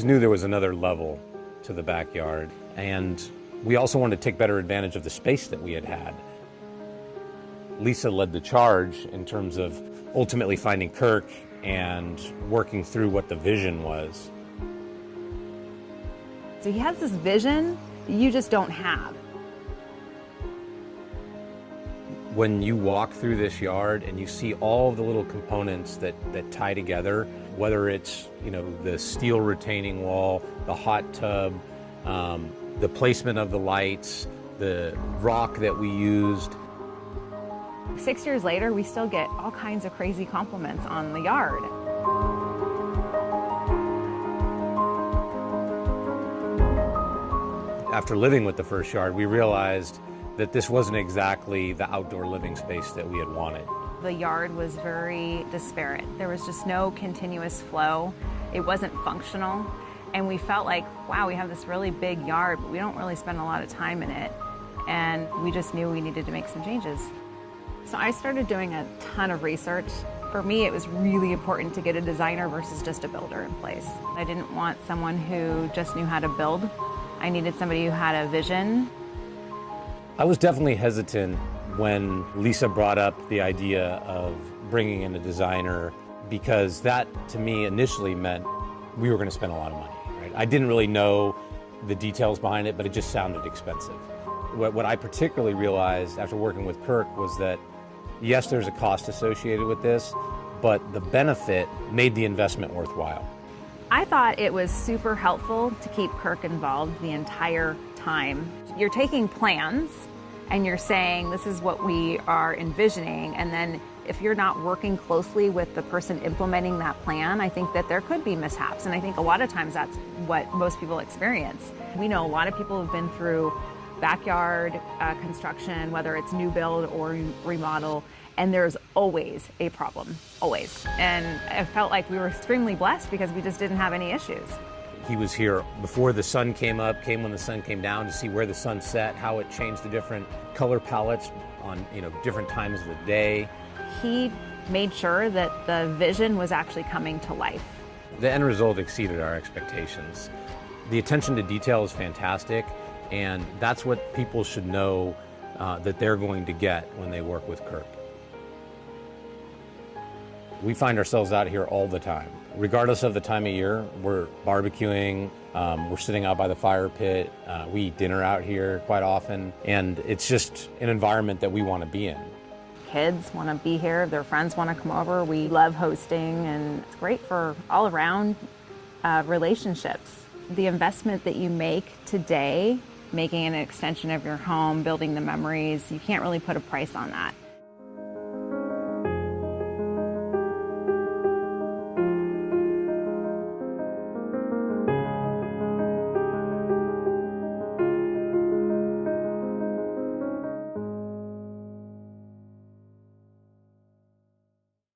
always knew there was another level to the backyard, and we also wanted to take better advantage of the space that we had. Lisa led the charge in terms of ultimately finding Kirk and working through what the vision was. So he has this vision that you just don't have. When you walk through this yard and you see all the little components that tie together, whether it's, the steel retaining wall, the hot tub, the placement of the lights, the rock that we used. 6 years later, we still get all kinds of crazy compliments on the yard. After living with the first yard, we realized that this wasn't exactly the outdoor living space that we had wanted. The yard was very disparate. There was just no continuous flow. It wasn't functional. And we felt like, wow, we have this really big yard, but we don't really spend a lot of time in it. And we just knew we needed to make some changes. So I started doing a ton of research. For me, it was really important to get a designer versus just a builder in place. I didn't want someone who just knew how to build. I needed somebody who had a vision. I was definitely hesitant when Lisa brought up the idea of bringing in a designer, because that, to me, initially meant we were going to spend a lot of money. Right? I didn't really know the details behind it, but it just sounded expensive. What I particularly realized after working with Kirk was that, yes, there's a cost associated with this, but the benefit made the investment worthwhile. I thought it was super helpful to keep Kirk involved the entire time. You're taking plans and you're saying, this is what we are envisioning, and then if you're not working closely with the person implementing that plan, I think that there could be mishaps, and I think a lot of times that's what most people experience. We know a lot of people have been through backyard construction, whether it's new build or remodel, and there's always a problem, always. And I felt like we were extremely blessed because we just didn't have any issues. He was here before the sun came up, came when the sun came down, to see where the sun set, how it changed the different color palettes on different times of the day. He made sure that the vision was actually coming to life. The end result exceeded our expectations. The attention to detail is fantastic, and that's what people should know that they're going to get when they work with Kirk. We find ourselves out here all the time. Regardless of the time of year, we're barbecuing, we're sitting out by the fire pit, we eat dinner out here quite often, and it's just an environment that we want to be in. Kids want to be here, their friends want to come over. We love hosting, and it's great for all around relationships. The investment that you make today, making an extension of your home, building the memories, you can't really put a price on that.